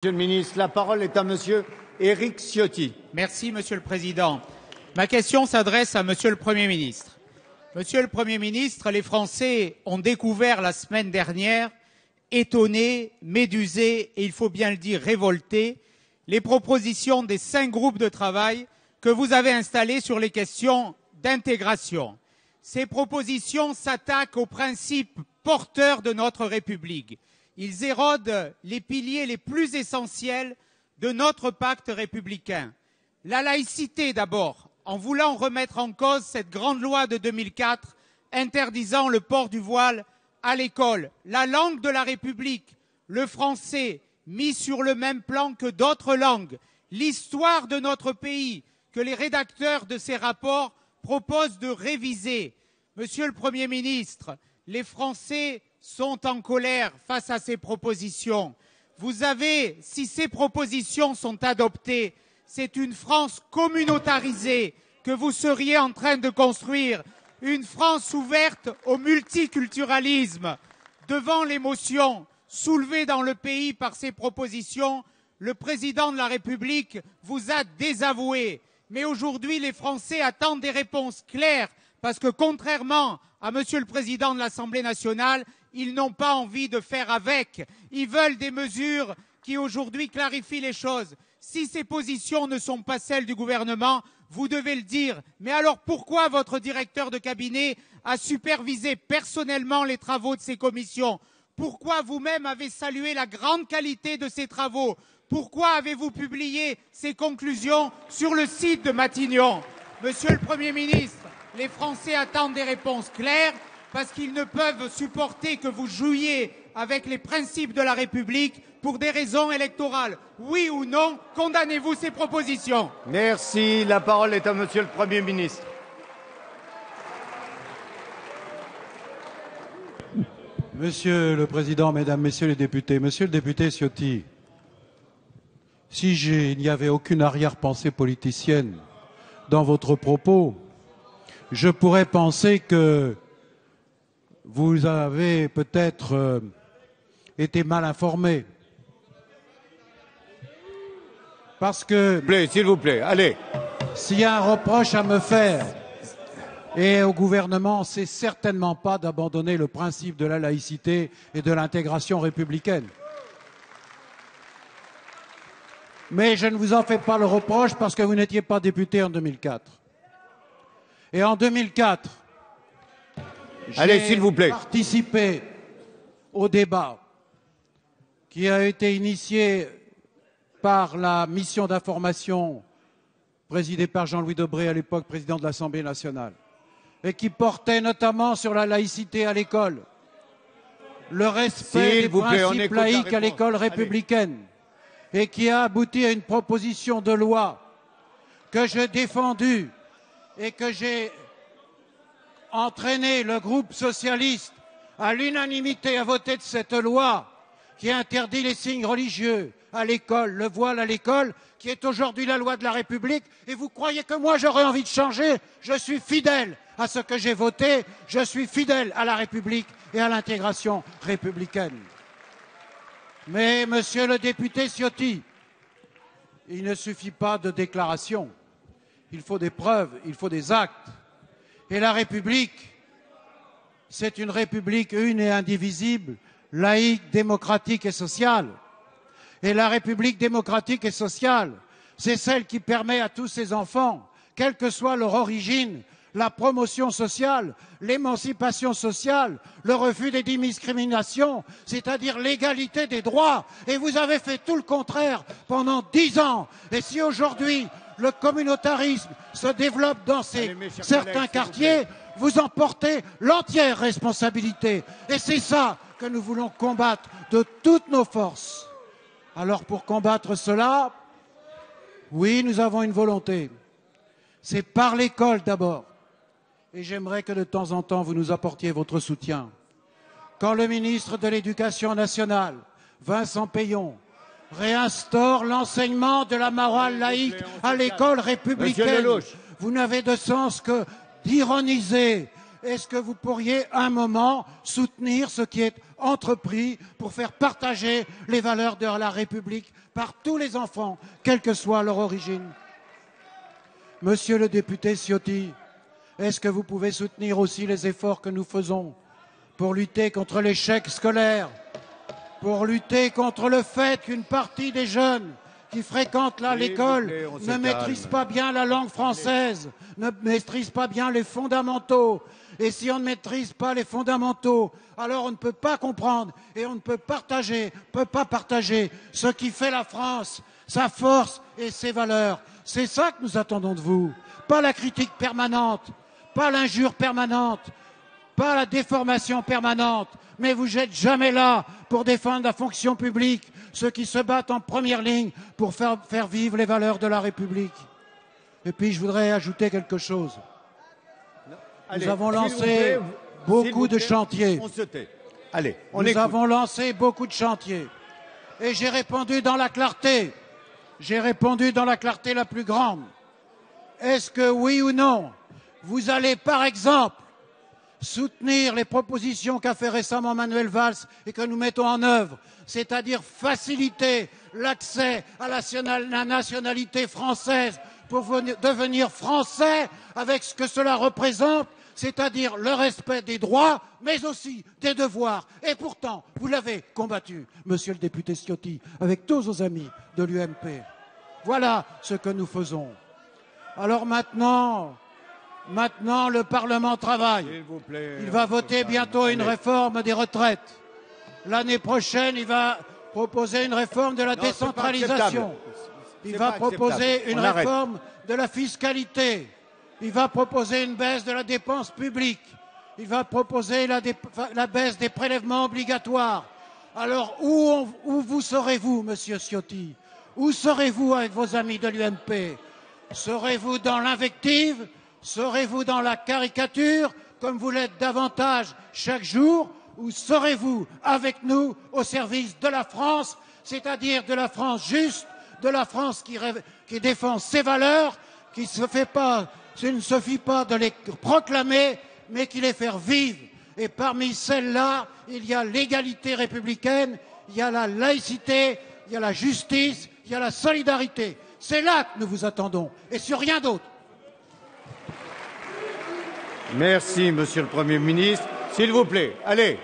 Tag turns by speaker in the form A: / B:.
A: Monsieur le ministre, la parole est à monsieur Éric Ciotti.
B: Merci, Monsieur le Président. Ma question s'adresse à Monsieur le Premier ministre. Monsieur le Premier ministre, les Français ont découvert la semaine dernière, étonnés, médusés et il faut bien le dire révoltés, les propositions des 5 groupes de travail que vous avez installés sur les questions d'intégration. Ces propositions s'attaquent aux principes porteurs de notre République. Ils érodent les piliers les plus essentiels de notre pacte républicain. La laïcité d'abord, en voulant remettre en cause cette grande loi de 2004 interdisant le port du voile à l'école. La langue de la République, le français, mis sur le même plan que d'autres langues. L'histoire de notre pays, que les rédacteurs de ces rapports proposent de réviser. Monsieur le Premier ministre, les Français sont en colère face à ces propositions. Vous avez, si ces propositions sont adoptées, c'est une France communautarisée que vous seriez en train de construire, une France ouverte au multiculturalisme. Devant l'émotion soulevée dans le pays par ces propositions, le président de la République vous a désavoué. Mais aujourd'hui, les Français attendent des réponses claires parce que contrairement à Monsieur le Président de l'Assemblée nationale, ils n'ont pas envie de faire avec. Ils veulent des mesures qui aujourd'hui clarifient les choses. Si ces positions ne sont pas celles du gouvernement, vous devez le dire. Mais alors pourquoi votre directeur de cabinet a supervisé personnellement les travaux de ces commissions? Pourquoi vous-même avez salué la grande qualité de ces travaux? Pourquoi avez-vous publié ces conclusions sur le site de Matignon? Monsieur le Premier ministre, les Français attendent des réponses claires parce qu'ils ne peuvent supporter que vous jouiez avec les principes de la République pour des raisons électorales. Oui ou non, condamnez-vous ces propositions?
A: Merci. La parole est à monsieur le Premier ministre.
C: Monsieur le Président, Mesdames, Messieurs les députés, Monsieur le député Ciotti, si il n'y avait aucune arrière-pensée politicienne dans votre propos, je pourrais penser que vous avez peut-être été mal informé. Parce que,
A: S'il vous plaît, allez.
C: s'il y a un reproche à me faire et au gouvernement, c'est certainement pas d'abandonner le principe de la laïcité et de l'intégration républicaine. Mais je ne vous en fais pas le reproche parce que vous n'étiez pas député en 2004. Et en 2004,
A: Allez, s'il vous plaît.
C: j'ai participé au débat qui a été initié par la mission d'information présidée par Jean-Louis Debré, à l'époque président de l'Assemblée nationale, et qui portait notamment sur la laïcité à l'école, le respect des principes laïques à l'école républicaine, et qui a abouti à une proposition de loi que j'ai défendue et que j'ai entraîné le groupe socialiste à l'unanimité à voter de cette loi qui interdit les signes religieux à l'école, le voile à l'école, qui est aujourd'hui la loi de la République. Et vous croyez que moi j'aurais envie de changer? Je suis fidèle à ce que j'ai voté, je suis fidèle à la République et à l'intégration républicaine. Mais, monsieur le député Ciotti, il ne suffit pas de déclarations. Il faut des preuves, il faut des actes. Et la République, c'est une République une et indivisible, laïque, démocratique et sociale. Et la République démocratique et sociale, c'est celle qui permet à tous ses enfants, quelle que soit leur origine, la promotion sociale, l'émancipation sociale, le refus des discriminations, c'est-à-dire l'égalité des droits. Et vous avez fait tout le contraire pendant 10 ans. Et si aujourd'hui le communautarisme se développe dans certains quartiers, vous en portez l'entière responsabilité. Et c'est ça que nous voulons combattre de toutes nos forces. Alors pour combattre cela, oui, nous avons une volonté. C'est par l'école d'abord. Et j'aimerais que de temps en temps vous nous apportiez votre soutien. Quand le ministre de l'Éducation nationale, Vincent Peillon, réinstaure l'enseignement de la morale laïque à l'école républicaine, vous n'avez de sens que d'ironiser est-ce que vous pourriez un moment soutenir ce qui est entrepris pour faire partager les valeurs de la République par tous les enfants, quelle que soit leur origine? Monsieur le député Ciotti, est-ce que vous pouvez soutenir aussi les efforts que nous faisons pour lutter contre l'échec scolaire, pour lutter contre le fait qu'une partie des jeunes qui fréquentent là l'école ne maîtrisent pas bien la langue française, ne maîtrisent pas bien les fondamentaux. Et si on ne maîtrise pas les fondamentaux, alors on ne peut pas comprendre et on ne peut pas partager ce qui fait la France, sa force et ses valeurs. C'est ça que nous attendons de vous, pas la critique permanente, pas l'injure permanente, pas la déformation permanente, mais vous n'êtes jamais là pour défendre la fonction publique, ceux qui se battent en première ligne pour faire vivre les valeurs de la République. Et puis je voudrais ajouter quelque chose.
A: Allez,
C: nous avons lancé beaucoup de chantiers.
A: On se tait. Allez, on
C: Nous
A: écoute.
C: avons lancé beaucoup de chantiers. Et j'ai répondu dans la clarté. J'ai répondu dans la clarté la plus grande. Est-ce que oui ou non, vous allez par exemple soutenir les propositions qu'a fait récemment Manuel Valls et que nous mettons en œuvre, c'est-à-dire faciliter l'accès à la nationalité française pour devenir français avec ce que cela représente, c'est-à-dire le respect des droits, mais aussi des devoirs. Et pourtant, vous l'avez combattu, monsieur le député Ciotti, avec tous vos amis de l'UMP. Voilà ce que nous faisons. Alors maintenant, le Parlement travaille.
A: S'il vous plaît,
C: Il va voter bientôt une réforme des retraites. L'année prochaine, il va proposer une réforme de la décentralisation. Il va proposer une réforme de la fiscalité. Il va proposer une baisse de la dépense publique. Il va proposer la baisse des prélèvements obligatoires. Alors, où vous serez-vous, monsieur Ciotti? Où serez-vous avec vos amis de l'UMP? Serez-vous dans l'invective? Serez-vous dans la caricature, comme vous l'êtes davantage chaque jour? Ou serez-vous avec nous au service de la France, c'est-à-dire de la France juste, de la France qui défend ses valeurs, qui ne suffit pas de les proclamer, mais qui les fait vivre. Et parmi celles-là, il y a l'égalité républicaine, il y a la laïcité, il y a la justice, il y a la solidarité. C'est là que nous vous attendons, et sur rien d'autre.
A: Merci, monsieur le Premier ministre. S'il vous plaît, allez.